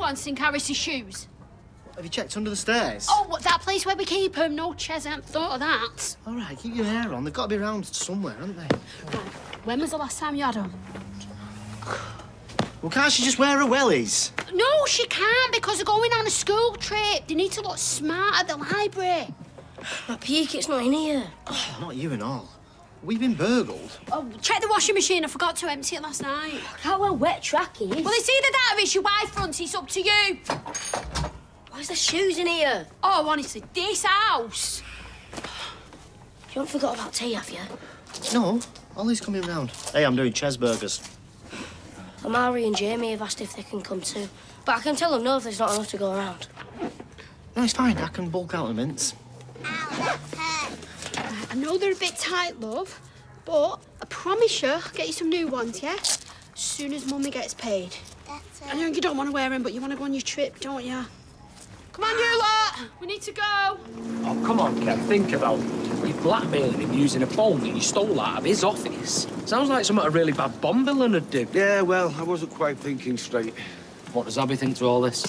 wants in Harris's shoes? Have you checked under the stairs? Oh, what, that place where we keep them? No, Ches, I hadn't thought of that. All right, keep your hair on. They've got to be around somewhere, haven't they? Right. When was the last time you had them? Well, can't she just wear her wellies? No, she can't, because they're going on a school trip. They need to look smart at the library. That PE kit's not in here. Oh, not you and all. We've been burgled. Oh, check the washing machine. I forgot to empty it last night. How well wet track is. Well, it's either that or it's your wife front. It's up to you. Why's there shoes in here? Oh, honestly, this house. You haven't forgot about tea, have you? No, Ollie's coming round. Hey, I'm doing Ches burgers. Amari and Jamie have asked if they can come too. But I can tell them no if there's not enough to go around. No, it's fine. I can bulk out the mince. I know they're a bit tight, love, but I promise you I'll get you some new ones, yeah? As soon as Mummy gets paid. I know you don't want to wear them, but you want to go on your trip, don't you? Come on, you lot! We need to go. Oh, come on, Kev, think about it. You're blackmailing him using a phone that you stole out of his office. Sounds like something a really bad Bond villain would do. Yeah, well, I wasn't quite thinking straight. What does Abby think to all this?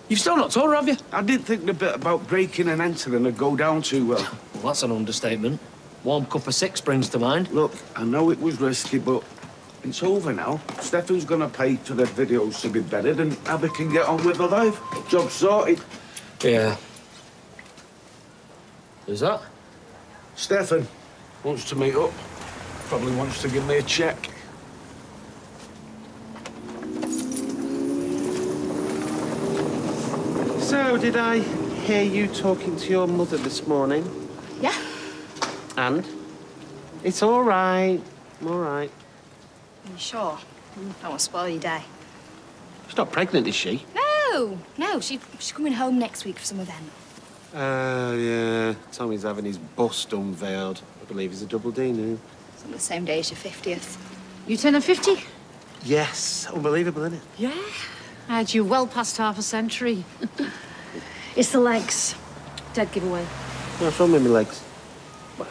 You've still not told her, have you? I did think the bit about breaking and entering would go down too well. Well, that's an understatement. Warm cup of six brings to mind. Look, I know it was risky, but it's over now. Stefan's gonna pay for the videos to be buried and Abby can get on with her life. Job sorted. Yeah. Who's that? Stefan wants to meet up. Probably wants to give me a cheque. So, did I hear you talking to your mother this morning? Yeah? And? It's all right. All right. Are you sure? Don't want to spoil your day. She's not pregnant, is she? No, she's coming home next week for some event. Yeah. Tommy's having his bust unveiled. I believe he's a double D now. It's on the same day as your 50th. You turning 50? Yes. Unbelievable, isn't it? Yeah. I had you well past half a century. It's the legs. Dead giveaway. What's wrong with my legs? Well,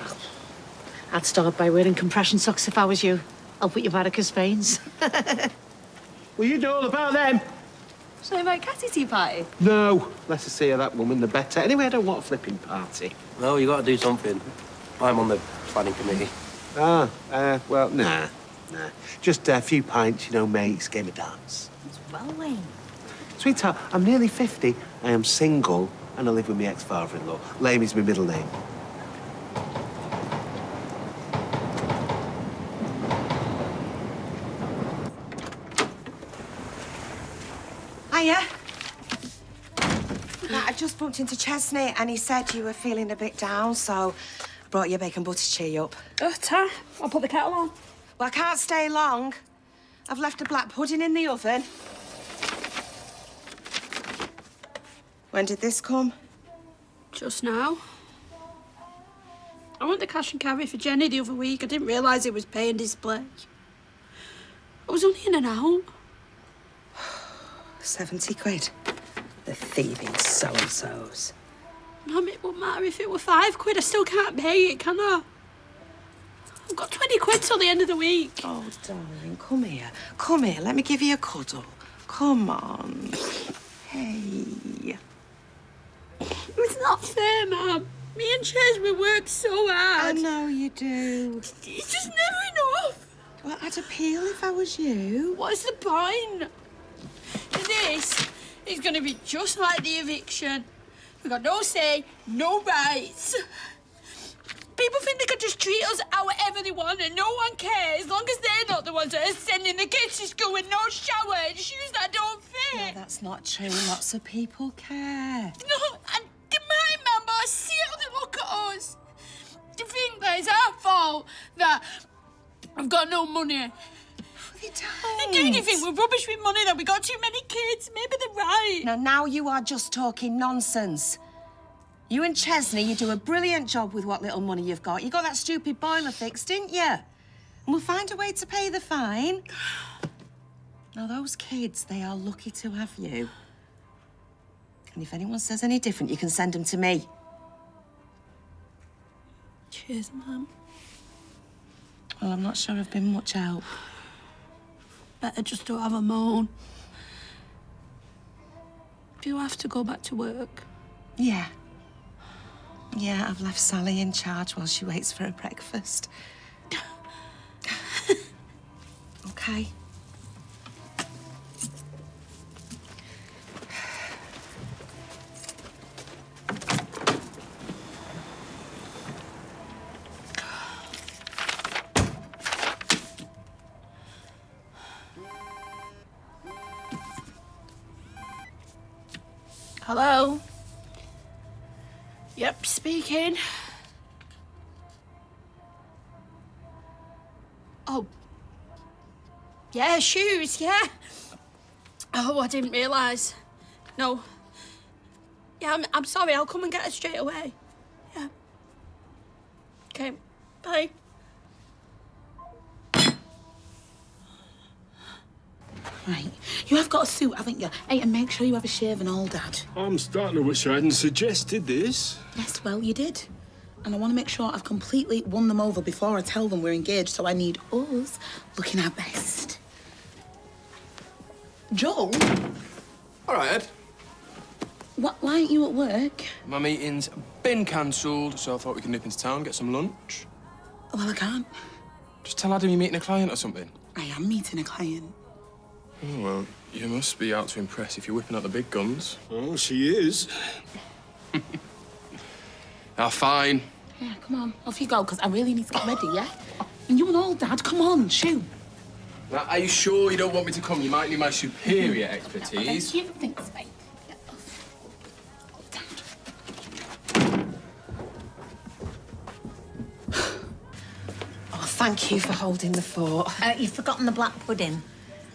I'd start by wearing compression socks if I was you. I'll put your varicose veins. Well, you know all about them. Shall I invite Catty to your party? No. Less to see of that woman, the better. Anyway, I don't want a flipping party. Well, you got to do something. I'm on the planning committee. Well, nah. Just a few pints, you know, mates, game of dance. It's well, Wayne. Sweetheart, I'm nearly 50. I am single, and I live with my ex-father-in-law. Lame is my middle name. Hiya. I just bumped into Chesney and he said you were feeling a bit down, so I brought you bacon butter to cheer you up. Ta. I'll put the kettle on. Well, I can't stay long. I've left a black pudding in the oven. When did this come? Just now. I went to cash and carry for Jenny the other week. I didn't realise it was pay and display. I was only in and out. 70 quid. The thieving so-and-sos. Mum, it wouldn't matter if it were 5 quid. I still can't pay it, can I? I've got 20 quid till the end of the week. Oh, darling, come here. Come here, let me give you a cuddle. Come on. Hey. It's not fair, Mum. Me and Ches, we work so hard. I know you do. It's just never enough. Well, I'd appeal if I was you. What's the point? This is going to be just like the eviction. We've got no say, no rights. People think they can just treat us however they want and no one cares as long as they're not the ones that are sending the kids to school with no shower and shoes that don't fit. No, that's not true. Lots of people care. No, and they might, Mum, but I see how they look at us. They think that it's our fault that I've got no money. They don't. They do think we're rubbish with money, that we got too many kids. Maybe they're right. Now you are just talking nonsense. You and Chesney, you do a brilliant job with what little money you've got. You got that stupid boiler fixed, didn't you? And we'll find a way to pay the fine. Now, those kids, they are lucky to have you. And if anyone says any different, you can send them to me. Cheers, Mum. Well, I'm not sure I've been much help. Better just to have a moan. Do you have to go back to work? Yeah. Yeah, I've left Sally in charge while she waits for her breakfast. Okay. Hello? Yep, speaking. Oh. Yeah, shoes, yeah. Oh, I didn't realise. No. Yeah, I'm sorry, I'll come and get her straight away. Yeah. Okay, bye. Right. You have got a suit, haven't you? Hey, and make sure you have a shave and all, Dad. I'm starting to wish I hadn't suggested this. Yes, well, you did. And I want to make sure I've completely won them over before I tell them we're engaged, so I need us looking our best. Joel? All right, Ed. Why aren't you at work? My meeting's been cancelled, so I thought we could nip into town, get some lunch. Well, I can't. Just tell Adam you're meeting a client or something. I am meeting a client. Oh, well, you must be out to impress if you're whipping out the big guns. Oh, she is. Fine. Yeah, come on. Off you go, because I really need to get ready, yeah? And you and all, Dad, come on, shoo. Now, are you sure you don't want me to come? You might need my superior expertise. Thank you. Thanks, mate. Oh, thank you for holding the fort. You've forgotten the black pudding.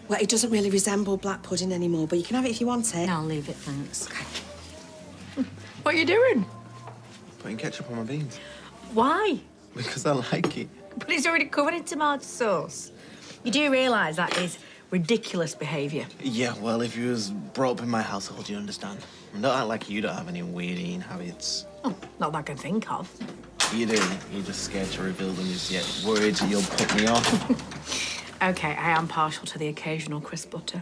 Well, it doesn't really resemble black pudding anymore, but you can have it if you want it. No, I'll leave it, thanks. Okay. What are you doing? Putting ketchup on my beans. Why? Because I like it. But it's already covered in tomato sauce. You do realise that is ridiculous behaviour. Yeah, well, if you was brought up in my household, you understand. And don't act like you don't have any weird eating habits. Oh, not that I can think of. You do. You're just scared to reveal them. You're just yet worried you'll put me off. OK, I am partial to the occasional crisp butter.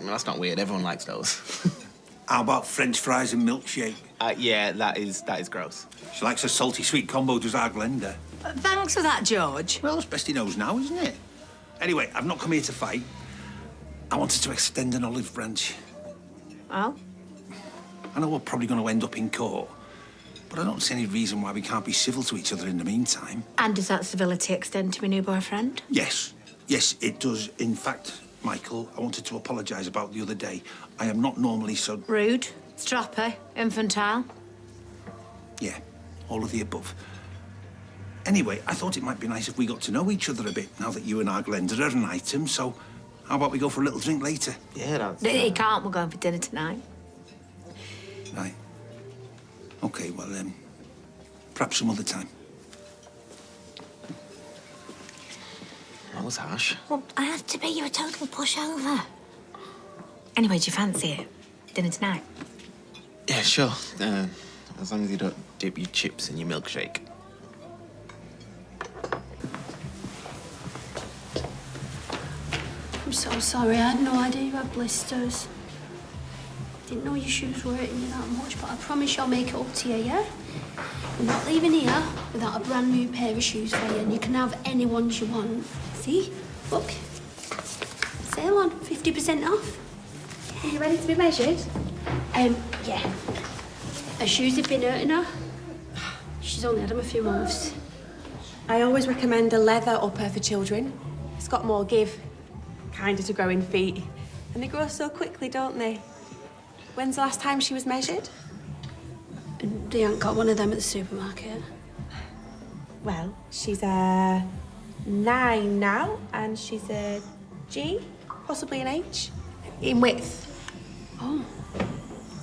That's not weird. Everyone likes those. How about French fries and milkshake? Yeah, that is gross. She likes a salty sweet combo, does our Glenda. Thanks for that, George. Well, it's best he knows now, isn't it? Anyway, I've not come here to fight. I wanted to extend an olive branch. Well? I know we're probably going to end up in court, but I don't see any reason why we can't be civil to each other in the meantime. And does that civility extend to my new boyfriend? Yes. Yes, it does. In fact, Michael, I wanted to apologise about the other day. I am not normally so... Rude, stroppy, infantile. Yeah, all of the above. Anyway, I thought it might be nice if we got to know each other a bit now that you and our Glenda are an item, so how about we go for a little drink later? Yeah, that's... He can't, we're going for dinner tonight. Right. OK, well, perhaps some other time. That was harsh. Well, I have to be you a total pushover. Anyway, do you fancy it? Dinner tonight? Yeah, sure. As long as you don't dip your chips in your milkshake. I'm so sorry, I had no idea you had blisters. Didn't know your shoes were hurting you that much, but I promise you I'll make it up to you, yeah? You're not leaving here without a brand new pair of shoes for you, and you can have any ones you want. See? Look. Sale on, 50% off. Are you ready to be measured? Yeah. Her shoes have been hurting her. She's only had them a few months. I always recommend a leather upper for children. It's got more give, kinder to growing feet. And they grow so quickly, don't they? When's the last time she was measured? They haven't got one of them at the supermarket. Well, she's a 9 now, and she's a G, possibly an H, in width. Oh.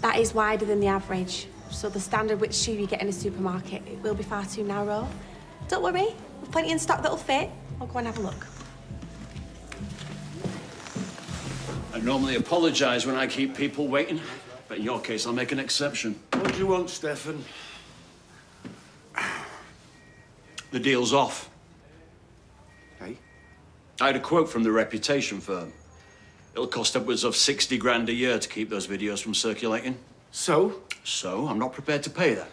That is wider than the average. So the standard which shoe you get in a supermarket, it will be far too narrow. Don't worry, we've plenty in stock that'll fit. I'll go and have a look. I normally apologise when I keep people waiting, but in your case, I'll make an exception. What do you want, Stefan? The deal's off. Hey? I had a quote from the reputation firm. It'll cost upwards of 60 grand a year to keep those videos from circulating. So? So, I'm not prepared to pay that.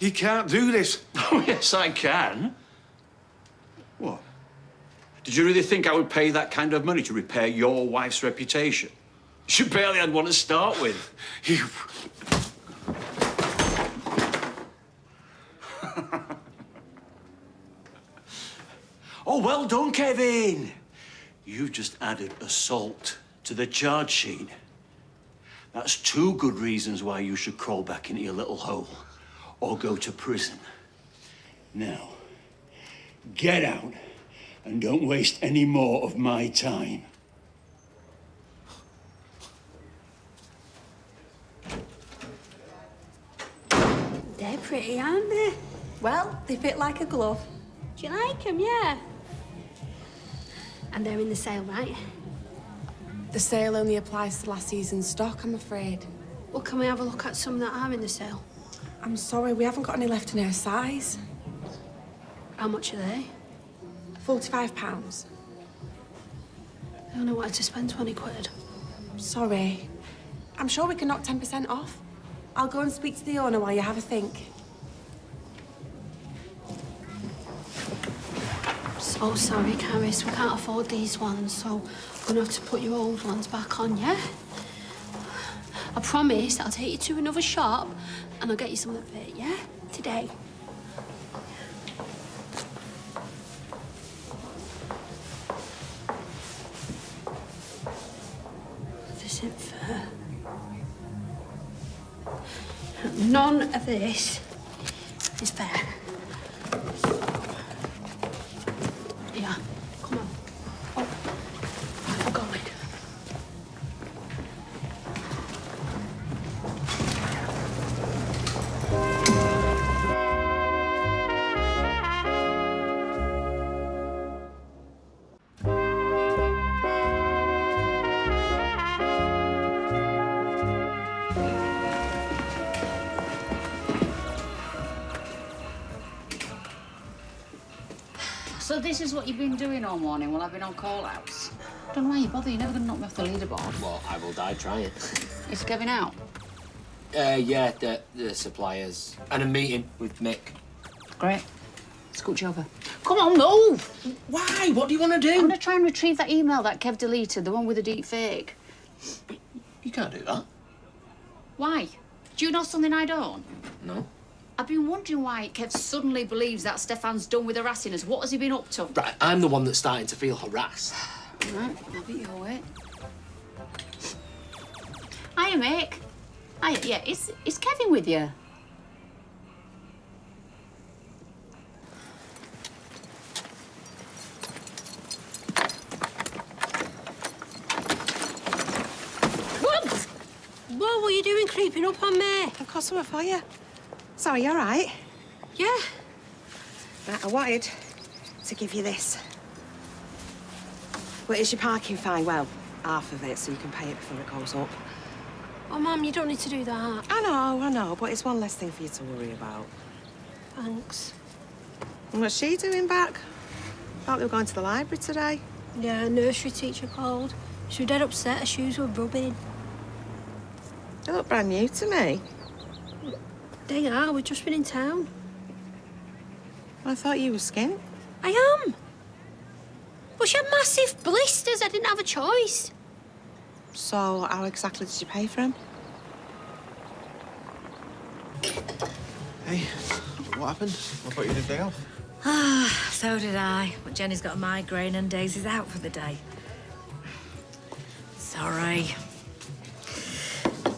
You can't do this. Oh, yes, I can. What? Did you really think I would pay that kind of money to repair your wife's reputation? You barely had one to start with. You... Oh, well done, Kevin. You've just added assault to the charge sheet. That's 2 good reasons why you should crawl back into your little hole or go to prison. Now, get out and don't waste any more of my time. They're pretty, aren't they? Well, they fit like a glove. Do you like them? Yeah. And they're in the sale, right? The sale only applies to last season's stock, I'm afraid. Well, can we have a look at some that are in the sale? I'm sorry, we haven't got any left in her size. How much are they? £45. I only wanted to spend 20 quid. Sorry. I'm sure we can knock 10% off. I'll go and speak to the owner while you have a think. So sorry, Caris, we can't afford these ones, so we're gonna have to put your old ones back on, yeah? I promise I'll take you to another shop and I'll get you something fit, yeah? Today. This isn't fair. None of this is fair. Yeah, come on. Oh, I forgot it. So this is what you've been doing all morning while I've been on call-outs? Don't know why you bother, you're never going to knock me off the leaderboard. Well, I will die trying. Is Kevin out? Yeah, the suppliers. And a meeting with Mick. Great. Scooch over. Come on, move! Why? What do you want to do? I'm going to try and retrieve that email that Kev deleted, the one with the deep fake. But you can't do that. Why? Do you know something I don't? No. I've been wondering why Kev suddenly believes that Stefan's done with harassing us. What has he been up to? Right, I'm the one that's starting to feel harassed. Right, I'll beat your weight. Hiya, Mick. Hiya, yeah, is Kevin with you? What were you doing creeping up on me? I've got something for you. Sorry, you all right? Yeah. Right, I wanted to give you this. Well, it's your parking fine. Well, half of it, so you can pay it before it goes up. Oh, Mum, you don't need to do that. I know, but it's one less thing for you to worry about. Thanks. And what's she doing back? Thought they were going to the library today. Yeah, a nursery teacher called. She was dead upset. Her shoes were rubbing. They look brand new to me. They are. We've just been in town. I thought you were skint. I am. But she had massive blisters. I didn't have a choice. So, how exactly did you pay for them? Hey, what happened? I thought you did day off. Ah, so did I. But Jenny's got a migraine and Daisy's out for the day. Sorry.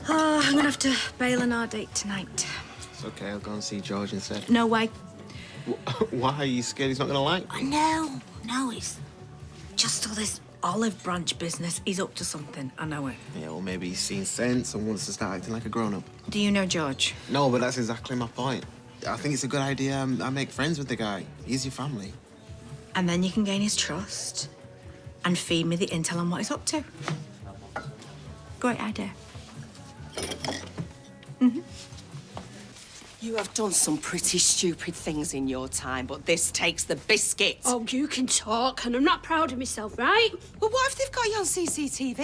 Oh, I'm gonna have to bail on our date tonight. It's okay, I'll go and see George instead. No way. Why? Are you scared he's not gonna like me? No, it's just all this olive branch business. He's up to something, I know it. Yeah, well, maybe he's seen sense and wants to start acting like a grown-up. Do you know George? No, but that's exactly my point. I think it's a good idea I make friends with the guy. He's your family. And then you can gain his trust and feed me the intel on what he's up to. Great idea. You have done some pretty stupid things in your time, but this takes the biscuit. Oh, you can talk, and I'm not proud of myself, right? Well, what if they've got you on CCTV?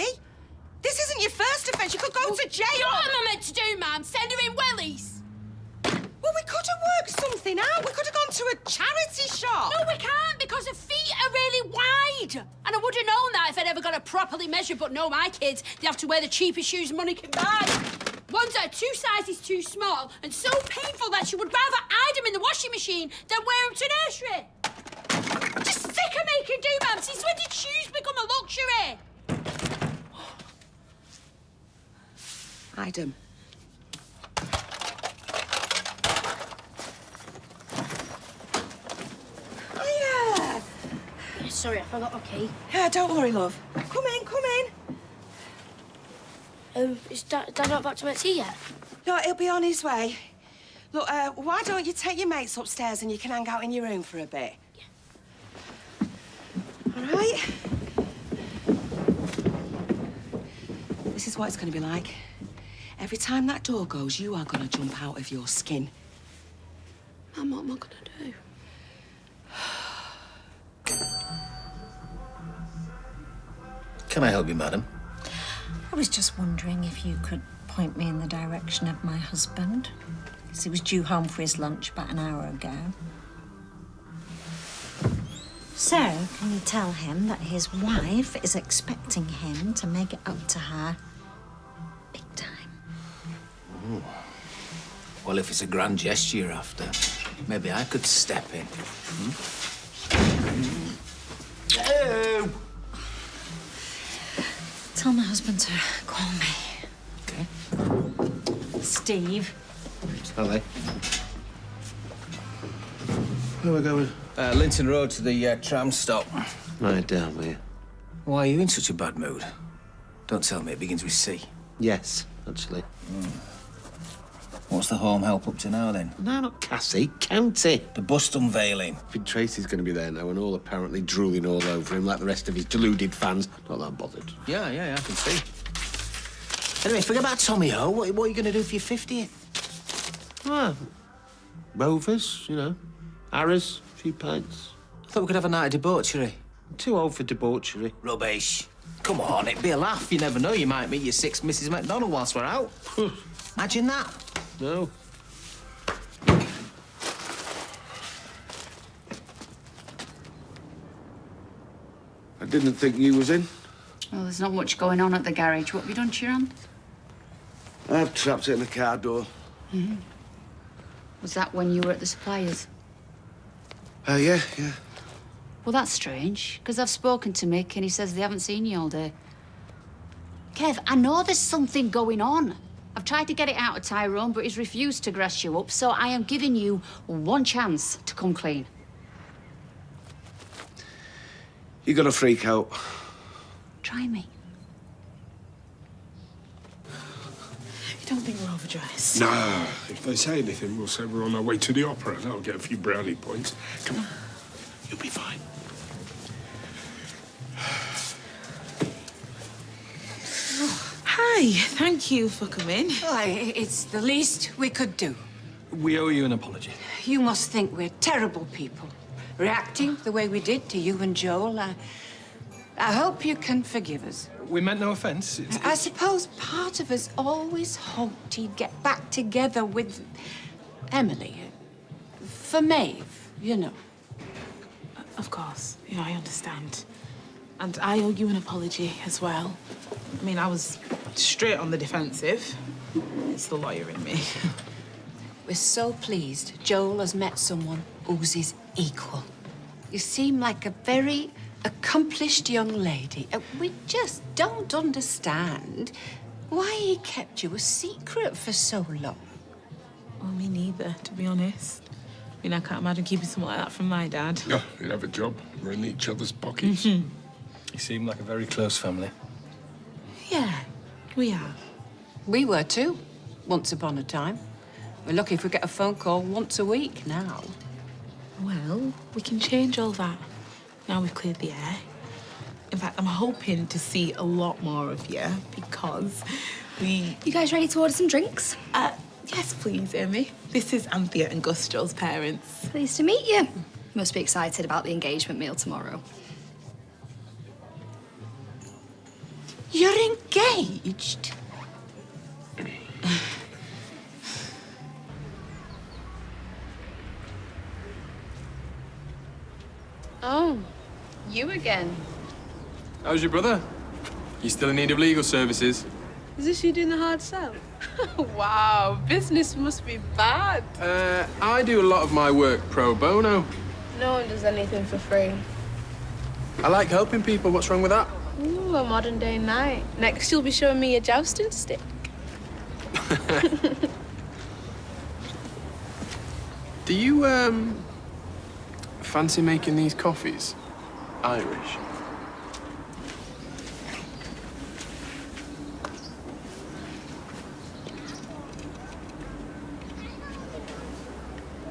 This isn't your first offence. You could go to jail. You know what am I meant to do, Mum? Send her in wellies? Well, we could have worked something out. We could have gone to a charity shop. No, we can't, because her feet are really wide. And I would have known that if I'd ever got her properly measured, but no, my kids, they have to wear the cheapest shoes money can buy. Ones that are 2 sizes too small and so painful that she would rather hide them in the washing machine than wear them to nursery. Just sick of making do, Mum. Since when did shoes become a luxury? Hide 'em. Oh, yeah. Sorry, I forgot my key. Yeah, don't worry, love. Come in, come in. Is Dad not back to make tea yet? No, he'll be on his way. Look, why don't you take your mates upstairs and you can hang out in your room for a bit? Yeah. All right? This is what it's going to be like. Every time that door goes, you are going to jump out of your skin. Mum, what am I going to do? Can I help you, madam? I was just wondering if you could point me in the direction of my husband. Because he was due home for his lunch about an hour ago. So, can you tell him that his wife is expecting him to make it up to her big time? Ooh. Well, if it's a grand gesture you're after, maybe I could step in. Oh! Tell my husband to call me. Okay. Steve. Hello. Where are we going? Linton Road to the tram stop. Right down there. Why are you in such a bad mood? Don't tell me it begins with C. Yes, actually. What's the home help up to now, then? No, not Cassie. County. The bust unveiling. I think Tracy's going to be there now and all apparently drooling all over him like the rest of his deluded fans. Not that bothered. Yeah, I can see. Anyway, forget about Tommy O. What are you going to do for your 50th? Well, Rovers, you know. Arras, a few pints. I thought we could have a night of debauchery. Too old for debauchery. Rubbish. Come on, it'd be a laugh. You never know, you might meet your 6th Mrs. McDonald whilst we're out. Imagine that. No. I didn't think you was in. Well, there's not much going on at the garage. What have you done, Chiron? I've trapped it in the car door. Mm-hmm. Was that when you were at the suppliers? Yeah. Well, that's strange, because I've spoken to Mick and he says they haven't seen you all day. Kev, I know there's something going on. I've tried to get it out of Tyrone, but he's refused to grass you up, so I am giving you one chance to come clean. You're gonna freak out. Try me. You don't think we're overdressed? No. If they say anything, we'll say we're on our way to the opera. That'll get a few brownie points. Come on. You'll be fine. Hi, thank you for coming. Why, it's the least we could do. We owe you an apology. You must think we're terrible people, reacting the way we did to you and Joel. I hope you can forgive us. We meant no offence. I suppose part of us always hoped he'd get back together with Emily. For Maeve, you know. Of course, yeah, I understand. And I owe you an apology as well. I mean, I was straight on the defensive. It's the lawyer in me. We're so pleased Joel has met someone who's his equal. You seem like a very accomplished young lady. We just don't understand why he kept you a secret for so long. Well, me neither, to be honest. I mean, I can't imagine keeping something like that from my dad. Oh, you'd have a job. We're in each other's pockets. You seem like a very close family. Yeah, we are. We were too, once upon a time. We're lucky if we get a phone call once a week now. Well, we can change all that. Now we've cleared the air. In fact, I'm hoping to see a lot more of you because we... You guys ready to order some drinks? Yes, please, Amy. This is Anthea and Gus, Joel's parents. Pleased to meet you. Must be excited about the engagement meal tomorrow. You're engaged? Oh, you again. How's your brother? You still in need of legal services? Is this you doing the hard sell? Wow, business must be bad. I do a lot of my work pro bono. No one does anything for free. I like helping people. What's wrong with that? Ooh, a modern day knight. Next you'll be showing me a jousting stick. Do you, fancy making these coffees? Irish.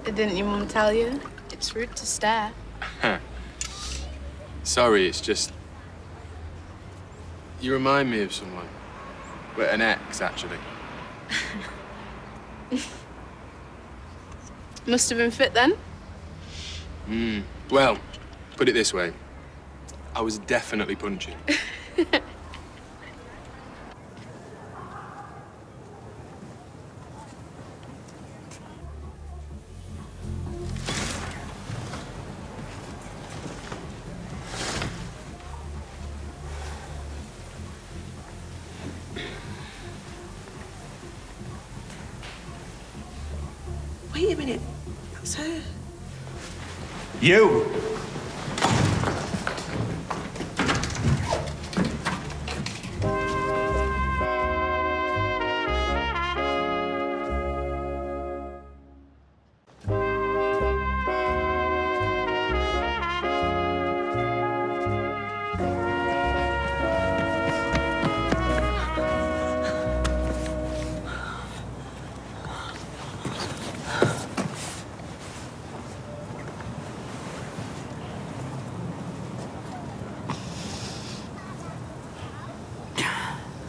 Didn't your mum tell you? It's rude to stare. Sorry, it's just... You remind me of someone. Well, an ex, actually. Must have been fit then. Well, put it this way. I was definitely punching. Wait a minute. That's her. You!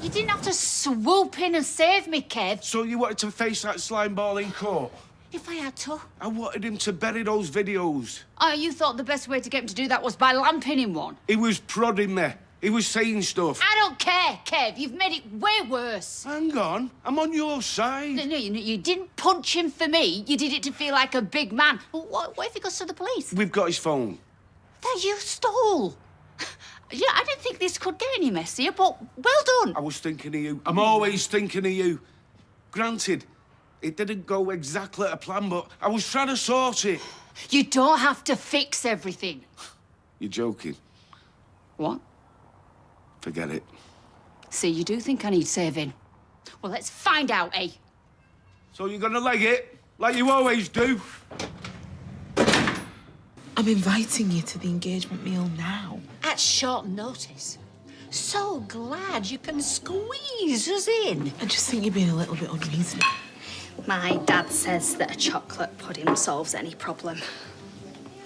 You didn't have to swoop in and save me, Kev. So you wanted to face that slime ball in court? If I had to. I wanted him to bury those videos. Oh, you thought the best way to get him to do that was by lamping him one? He was prodding me. He was saying stuff. I don't care, Kev. You've made it way worse. Hang on. I'm on your side. No, you didn't punch him for me. You did it to feel like a big man. What if he goes to the police? We've got his phone. That you stole. Yeah, I didn't think this could get any messier, but well done. I was thinking of you. I'm always thinking of you. Granted, it didn't go exactly to plan, but I was trying to sort it. You don't have to fix everything. You're joking. What? Forget it. See, you do think I need saving. Well, let's find out, eh? So you're gonna leg it, like you always do? I'm inviting you to the engagement meal now. At short notice. So glad you can squeeze us in. I just think you're being a little bit unreasonable. My dad says that a chocolate pudding solves any problem.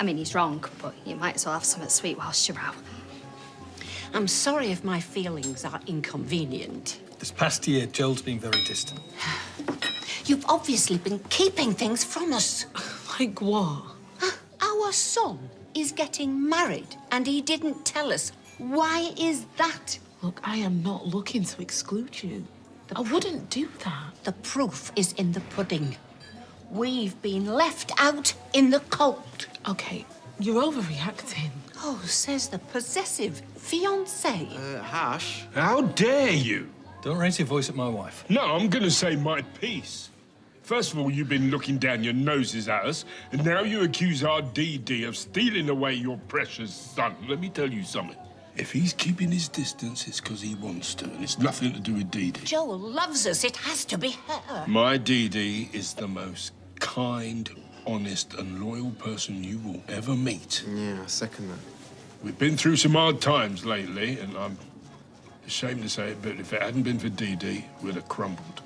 I mean, he's wrong, but you might as well have something sweet whilst you're out. I'm sorry if my feelings are inconvenient. This past year, Joel's been very distant. You've obviously been keeping things from us. Like what? Our son is getting married and he didn't tell us. Why is that? Look, I am not looking to exclude you. I wouldn't do that. The proof is in the pudding. We've been left out in the cold. Okay, you're overreacting. Oh, says the possessive fiancé. Hash. How dare you? Don't raise your voice at my wife. No, I'm going to say my piece. First of all, you've been looking down your noses at us, and now you accuse our DD of stealing away your precious son. Let me tell you something. If he's keeping his distance, it's because he wants to, and it's nothing to do with DD. Joel loves us. It has to be her. My DD is the most kind, honest, and loyal person you will ever meet. Yeah, I second that. We've been through some hard times lately, and I'm ashamed to say it, but if it hadn't been for DD, we'd have crumbled.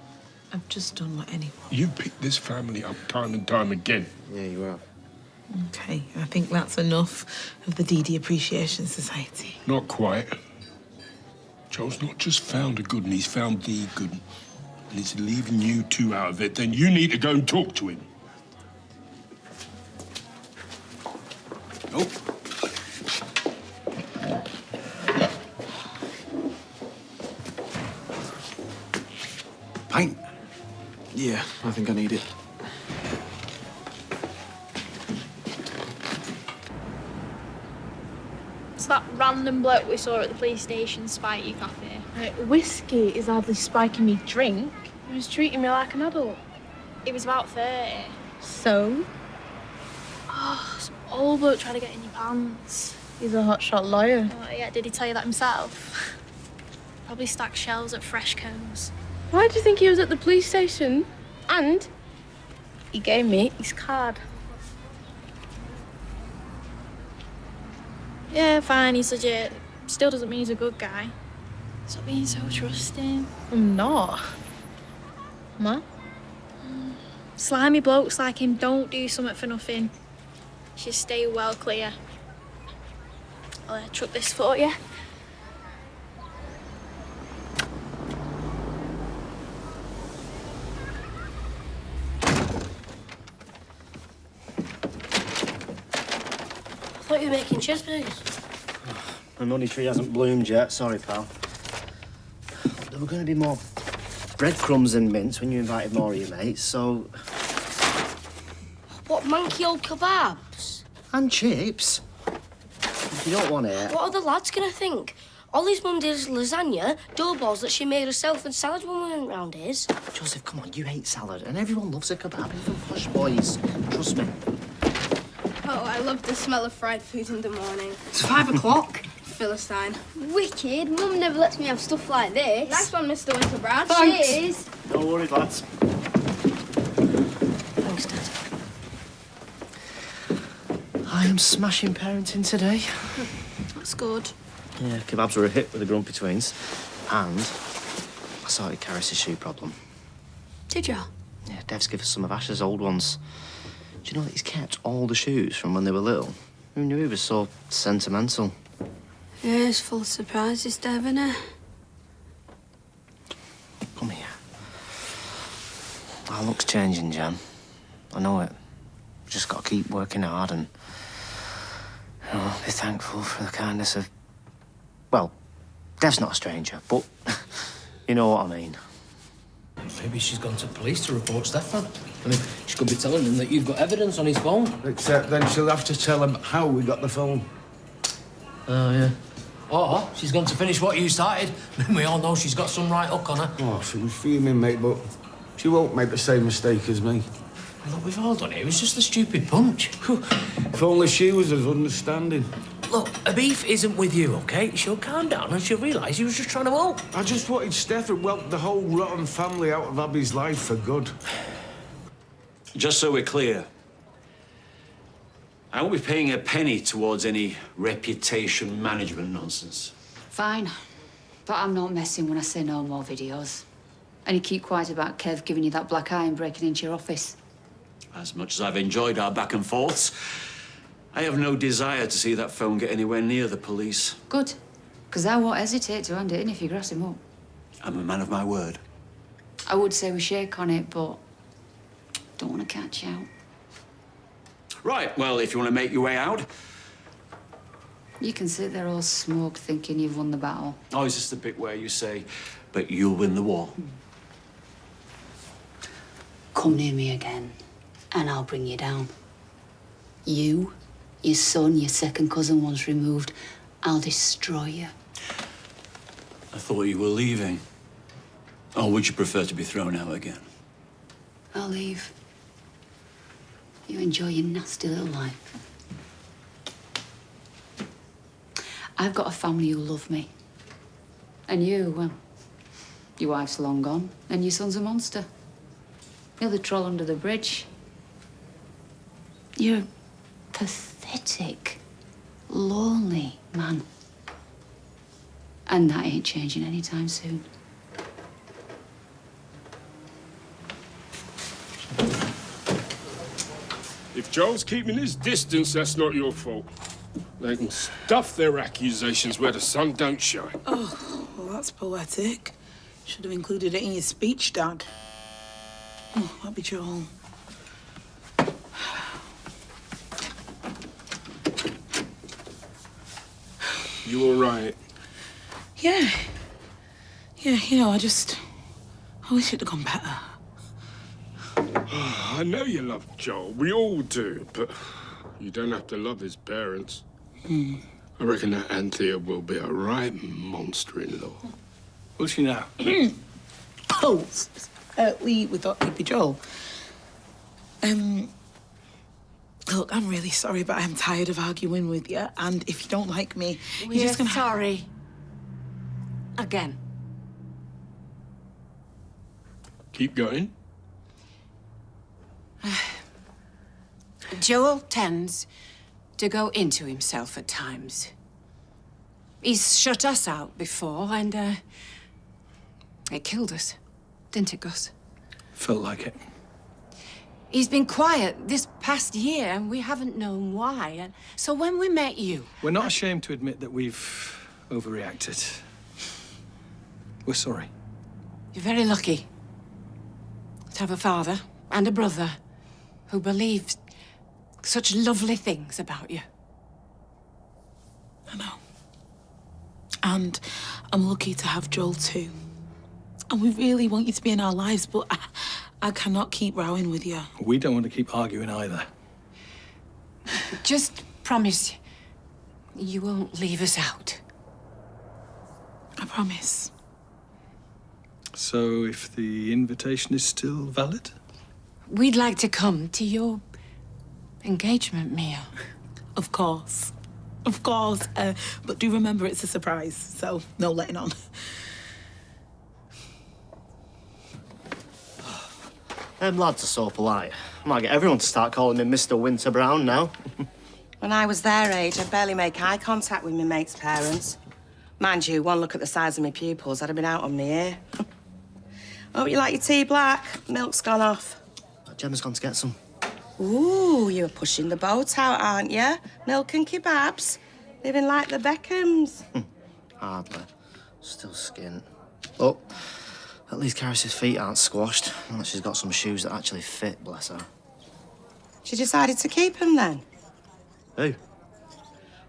I've just done what anyone. You picked this family up time and time again. Yeah, you have. Okay, I think that's enough of the DD Appreciation Society. Not quite. Joel's not just found a good one, he's found the good one. and he's leaving you two out of it, then you need to go and talk to him. Nope. Pint? Yeah, I think I need it. It's that random bloke we saw at the police station spike your coffee. Whiskey is hardly spiking me drink. He was treating me like an adult. He was about 30. So? Oh, some old bloke trying to get in your pants. He's a hotshot lawyer. Oh, yeah, did he tell you that himself? Probably stacked shelves at Freshco's. Why do you think he was at the police station? And he gave me his card. Yeah, fine, he's legit. Still doesn't mean he's a good guy. Stop being so trusting. I'm not. Ma? Slimy blokes like him don't do something for nothing. Should stay well clear. I'll chuck this for you. I thought you were making cheeseburgers. My money tree hasn't bloomed yet. Sorry, pal. There were going to be more breadcrumbs and mince when you invited more of your mates, so... What manky old kebabs? And chips. If you don't want it... What are the lads going to think? Ollie's mum did lasagna, dough balls that she made herself, and salad when we went round his. Joseph, come on, you hate salad, and everyone loves a kebab, even posh boys. Trust me. Oh, I love the smell of fried food in the morning. It's 5 o'clock. Philistine. Wicked. Mum never lets me have stuff like this. Nice one, Mr. Winterbrand. Thanks. Cheers. No worries, lads. Thanks, Dad. I am smashing parenting today. That's good. Yeah, kebabs were a hit with the grumpy twins. And I sorted Caris's shoe problem. Did you? Yeah, Dev's given us some of Ash's old ones. Do you know that he's kept all the shoes from when they were little? Who knew he was so sentimental? Yeah, it's full of surprises, Dev, isn't it? Come here. Our luck's changing, Jan. I know it. We've just got to keep working hard and, you know, be thankful for the kindness of... Well, Dev's not a stranger, but you know what I mean. Maybe she's gone to police to report Stefan. I mean, she could be telling them that you've got evidence on his phone. Except then she'll have to tell him how we got the phone. Oh, yeah. Or she's gone to finish what you started. We all know she's got some right hook on her. Oh, she was fuming, mate, but she won't make the same mistake as me. Look, we've all done it. It was just a stupid punch. If only she was as understanding. Look, a beef isn't with you, OK? She'll calm down and she'll realise you was just trying to help. I just wanted Steph to whelp the whole rotten family out of Abby's life for good. Just so we're clear, I won't be paying a penny towards any reputation management nonsense. Fine. But I'm not messing when I say no more videos. And you keep quiet about Kev giving you that black eye and breaking into your office. As much as I've enjoyed our back and forths, I have no desire to see that phone get anywhere near the police. Good. Because I won't hesitate to hand it in if you grass him up. I'm a man of my word. I would say we shake on it, but don't want to catch you out. Right, well, if you want to make your way out... You can sit there all smug thinking you've won the battle. Oh, is this the bit where you say, but you'll win the war? Come near me again, and I'll bring you down. You, your son, your second cousin once removed, I'll destroy you. I thought you were leaving. Or would you prefer to be thrown out again? I'll leave. You enjoy your nasty little life. I've got a family who love me. And you, well, your wife's long gone, and your son's a monster. You're the troll under the bridge. You're a pathetic, lonely man. And that ain't changing anytime soon. If Joel's keeping his distance, that's not your fault. They can stuff their accusations where the sun don't shine. Oh, well, that's poetic. Should have included it in your speech, Dad. Oh, that'd be Joel. You all right? Yeah. Yeah, you know, I wish it'd have gone better. I know you love Joel. We all do, but you don't have to love his parents. Hmm. I reckon that Anthea will be a right monster-in-law. Will she now? Oh, we thought it'd be Joel. Look, I'm really sorry, but I'm tired of arguing with you. And if you don't like me, We're you're just gonna... sorry. Again. Keep going. Joel tends to go into himself at times. He's shut us out before, and it killed us, didn't it, Gus? Felt like it. He's been quiet this past year, and we haven't known why. And so when we met you... We're not ashamed to admit that we've overreacted. We're sorry. You're very lucky to have a father and a brother who believed such lovely things about you. I know. And I'm lucky to have Joel too. And we really want you to be in our lives, but I cannot keep rowing with you. We don't want to keep arguing either. Just promise you won't leave us out. I promise. So if the invitation is still valid? We'd like to come to your engagement meal. Of course. Of course. But do remember it's a surprise, so no letting on. Them lads are so polite. I might get everyone to start calling me Mr. Winter Brown now. When I was their age, I'd barely make eye contact with my mates' parents. Mind you, one look at the size of my pupils, I'd have been out on my ear. Hope you like your tea black. Milk's gone off. Gemma's gone to get some. Ooh, you're pushing the boat out, aren't you? Milk and kebabs. Living like the Beckhams. Hardly. Still skint. Oh, at least Caris's feet aren't squashed. Unless she's got some shoes that actually fit, bless her. She decided to keep them then? Who?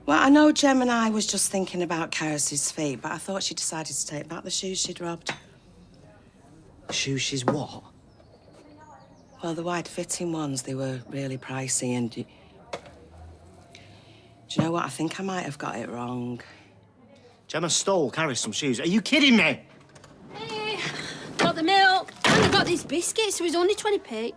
Well, I know Jem and I was just thinking about Caris's feet, but I thought she decided to take back the shoes she'd robbed. Shoes she's what? Well, the wide-fitting ones, they were really pricey, and... Do you know what? I think I might have got it wrong. Gemma stole Caris some shoes. Are you kidding me? Hey, got the milk, and I got these biscuits, so it's only 20p.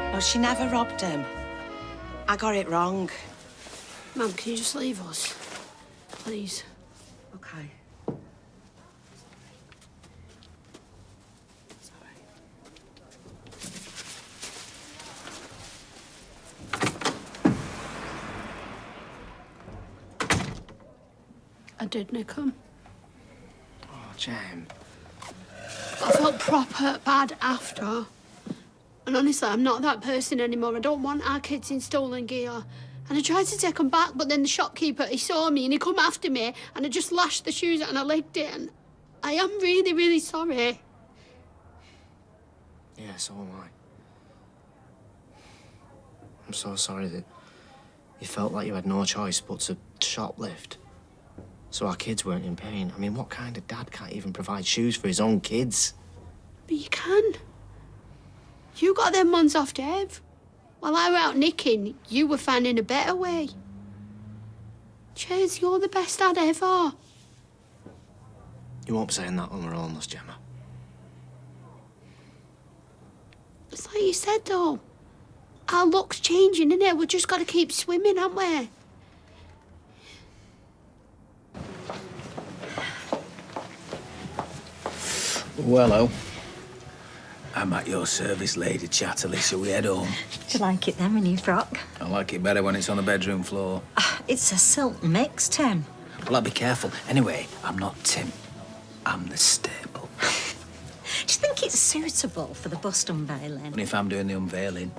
Oh, she never robbed him. I got it wrong. Mum, can you just leave us? Please. Okay. I did nick him. Oh, Jem. I felt proper bad after. And honestly, I'm not that person anymore. I don't want our kids in stolen gear. And I tried to take them back, but then the shopkeeper, he saw me and he come after me and I just lashed the shoes out and I legged it. And I am really, really sorry. Yeah, so am I. I'm so sorry that you felt like you had no choice but to shoplift. So our kids weren't in pain. I mean, what kind of dad can't even provide shoes for his own kids? But you can. You got them ones off Dave. While I were out nicking, you were finding a better way. Cheers, you're the best dad ever. You won't be saying that when we're homeless, Gemma. It's like you said, though. Our luck's changing, innit? We've just got to keep swimming, haven't we? Well, hello. I'm at your service, Lady Chatterley, so we head home. Do you like it then, my new frock? I like it better when it's on the bedroom floor. It's a silk mix, Tim. Well, I'll be careful. Anyway, I'm not Tim. I'm the staple. it suitable for the bust unveiling? And if I'm doing the unveiling?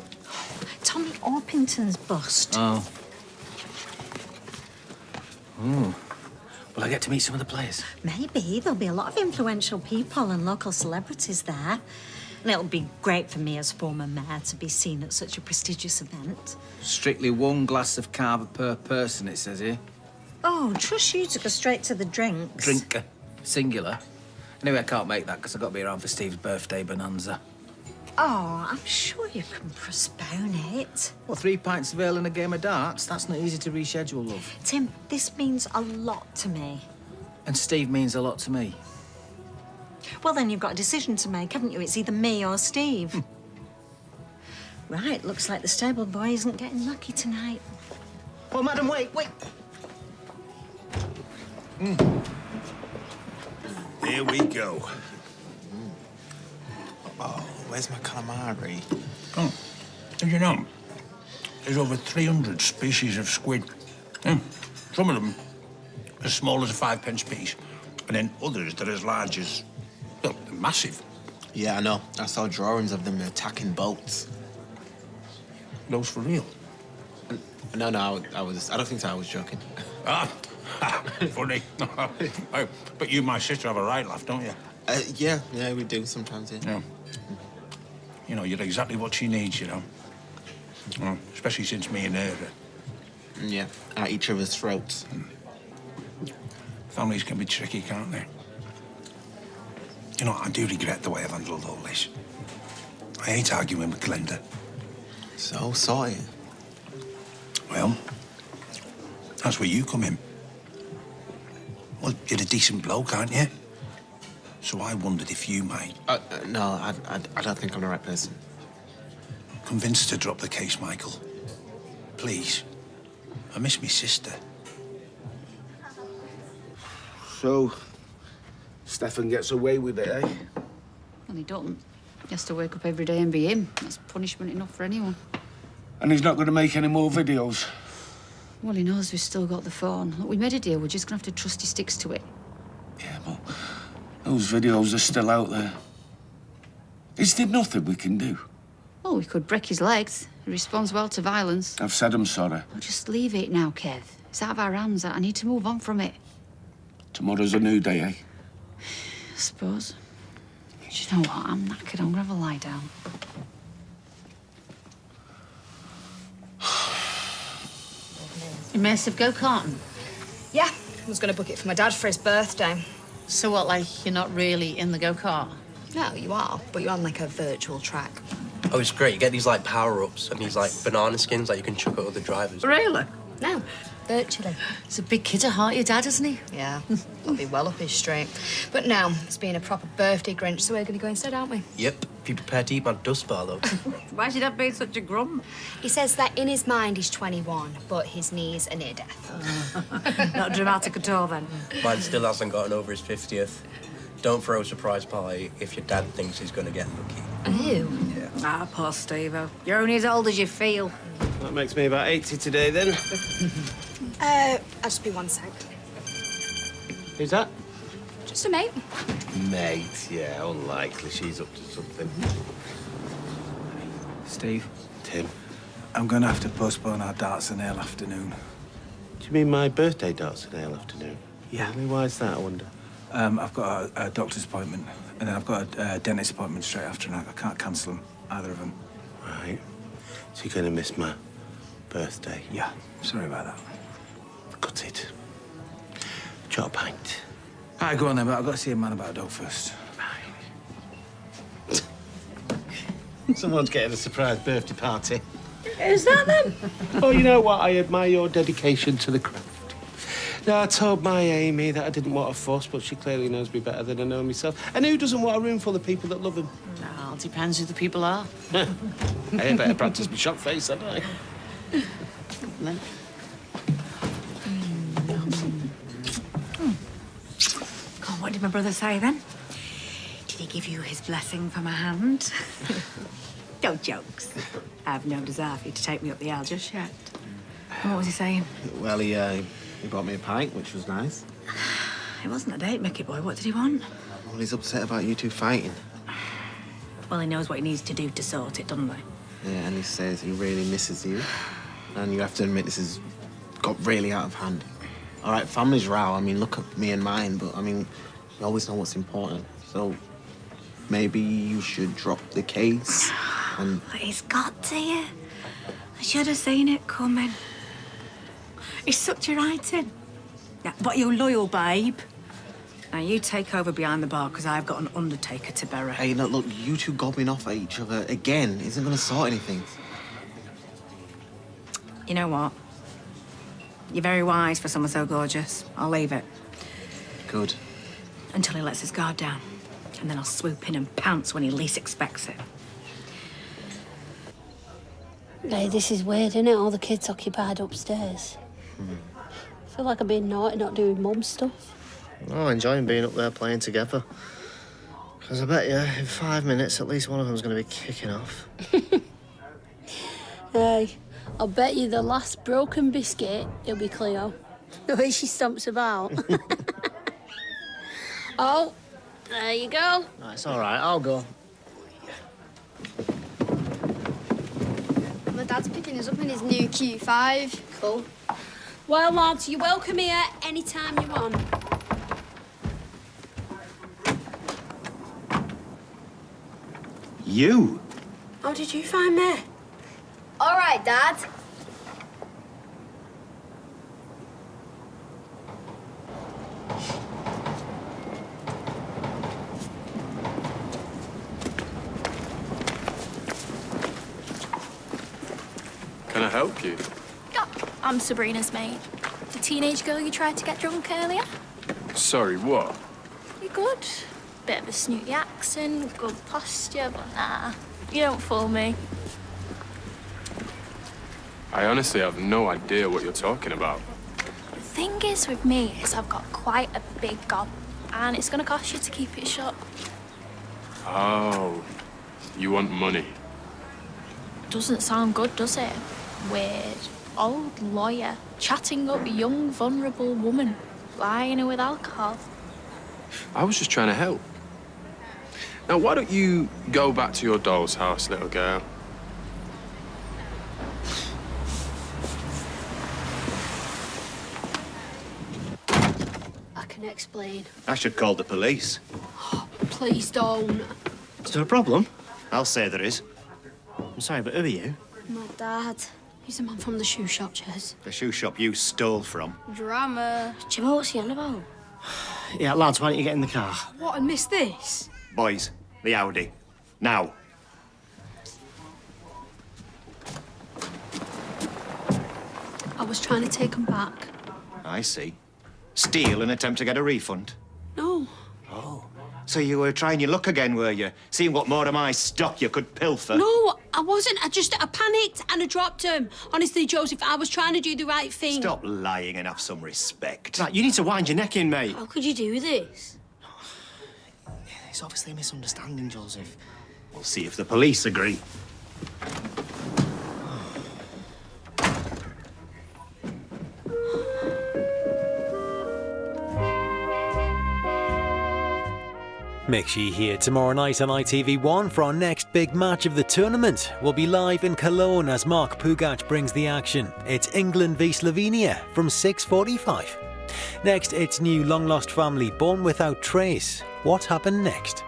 Tommy Orpington's bust. Oh. Ooh. Will I get to meet some of the players? Maybe. There'll be a lot of influential people and local celebrities there. And it'll be great for me as former mayor to be seen at such a prestigious event. Strictly 1 glass of carver per person, it says here. Oh, trust you to go straight to the drinks. Drinker. Singular. Anyway, I can't make that because I've got to be around for Steve's birthday bonanza. Oh, I'm sure you can postpone it. Well, 3 pints of ale and a game of darts? That's not easy to reschedule, love. Tim, this means a lot to me. And Steve means a lot to me. Well, then you've got a decision to make, haven't you? It's either me or Steve. Right, looks like the stable boy isn't getting lucky tonight. Oh, madam, wait. Here we go. Oh, where's my calamari? Oh, did you know? There's over 300 species of squid. Some of them as small as a 5-pence piece, and then others that are as large as, well, they're massive. Yeah, I know. I saw drawings of them attacking boats. Those for real? No, I don't think so. I was joking. Funny. But you and my sister have a right laugh, don't you? Yeah, we do sometimes, yeah. You know, you're exactly what she needs, you know. Well, especially since me and her. Yeah, at each other's throats. Families can be tricky, can't they? You know, I do regret the way I've handled all this. I hate arguing with Glenda. So sorry. Well, that's where you come in. Well, you're a decent bloke, aren't you? So I wondered if you might... No, I don't think I'm the right person. Convince her to drop the case, Michael. Please. I miss me sister. So, Stefan gets away with it, eh? Well, he doesn't. He has to wake up every day and be him. That's punishment enough for anyone. And he's not going to make any more videos? Well, he knows we've still got the phone. Look, we made a deal. We're just going to have to trust he sticks to it. Yeah, but those videos are still out there. Is there nothing we can do? Well, we could break his legs. He responds well to violence. I've said I'm sorry. Well, just leave it now, Kev. It's out of our hands. I need to move on from it. Tomorrow's a new day, eh? I suppose. Do you know what? I'm knackered. I'm going to have a lie down. Immersive go-karting? Yeah, I was going to book it for my dad for his birthday. So what, like, you're not really in the go-kart? No, you are, but you're on, like, a virtual track. Oh, it's great. You get these, like, power-ups and these, like, banana skins that you can chuck at other drivers. Really? No, virtually. He's a big kid at heart, your dad, isn't he? Yeah, I'll be well up his street. But now, it's been a proper birthday Grinch, so we're going to go instead, aren't we? Yep. Be prepared to eat my dust bar, though. Why's your dad being such a grump? He says that in his mind he's 21, but his knees are near death. Not dramatic at all, then. Mine still hasn't gotten over his 50th. Don't throw a surprise party if your dad thinks he's going to get lucky. Ew. Yeah. Ah, poor Steve-o. You're only as old as you feel. That makes me about 80 today, then. I'll just be 1 sec. Who's that? Just a mate. Mate, yeah, unlikely. She's up to something. Steve, Tim. I'm going to have to postpone our darts and ale afternoon. Do you mean my birthday darts and ale afternoon? Yeah. Really? Why is that, I wonder? I've got a doctor's appointment, and then I've got a dentist appointment straight after, and I can't cancel them, either of them. Right. So you're going to miss my birthday? Yeah, sorry about that. Cut it. Do you want a pint? All right, go on then, but I've got to see a man about a dog first. Someone's getting a surprise birthday party. Who's that, then? Oh, you know what? I admire your dedication to the craft. Now, I told my Amy that I didn't want a fuss, but she clearly knows me better than I know myself. And who doesn't want a room full of people that love him? Well, it depends who the people are. I better practice my shock face, hadn't I? God, what did my brother say then? Did he give you his blessing for my hand? No jokes. I've no desire for you to take me up the aisle just yet. What was he saying? Well, he bought me a pint, which was nice. It wasn't a date, Mickey boy. What did he want? Well, he's upset about you two fighting. Well, he knows what he needs to do to sort it, doesn't he? Yeah, and he says he really misses you. And you have to admit this has got really out of hand. All right, family's row. I mean, look at me and mine, but I mean, you always know what's important. So maybe you should drop the case and... But he's got to you. I should have seen it coming. He's such a right-in. Yeah, but you're loyal, babe. Now, you take over behind the bar, because I've got an undertaker to bury. Hey, look, you two gobbling off at each other again isn't going to sort anything. You know what? You're very wise for someone so gorgeous. I'll leave it. Good. Until he lets his guard down. And then I'll swoop in and pounce when he least expects it. Hey, this is weird, isn't it? All the kids occupied upstairs. I feel like I'm being naughty not doing mum stuff. Oh, enjoying being up there playing together. Because I bet you, in 5 minutes, at least one of them's going to be kicking off. Hey, I'll bet you the last broken biscuit, it'll be Cleo. The way she stomps about. Oh, there you go. No, it's all right, I'll go. My dad's picking us up in his new Q5. Cool. Well, lads, you're welcome here anytime you want. You? How did you find me? All right, Dad. Can I help you? I'm Sabrina's mate. The teenage girl you tried to get drunk earlier? Sorry, what? You good? Bit of a snooty accent, good posture, but nah, you don't fool me. I honestly have no idea what you're talking about. The thing is with me is I've got quite a big gob, and it's gonna cost you to keep it shut. Oh, you want money? Doesn't sound good, does it? Weird. Old lawyer, chatting up a young, vulnerable woman, flying her with alcohol. I was just trying to help. Now, why don't you go back to your doll's house, little girl? I can explain. I should call the police. Please don't. Is there a problem? I'll say there is. I'm sorry, but who are you? My dad. He's the man from the shoe shop, Jez. The shoe shop you stole from. Drama. Jimmy, what's he on about? Yeah, lads, why don't you get in the car? What, and miss this? Boys, the Audi. Now. I was trying to take him back. I see. Steal and attempt to get a refund. No. Oh. So you were trying your luck again, were you? Seeing what more of my stock you could pilfer? No, I wasn't. I panicked and I dropped him. Honestly, Joseph, I was trying to do the right thing. Stop lying and have some respect. Right, you need to wind your neck in, mate. How could you do this? It's obviously a misunderstanding, Joseph. We'll see if the police agree. Make sure you're here tomorrow night on ITV1 for our next big match of the tournament. We'll be live in Cologne as Mark Pugac brings the action. It's England v Slovenia from 6:45. Next, it's new long-lost family born without trace. What happened next?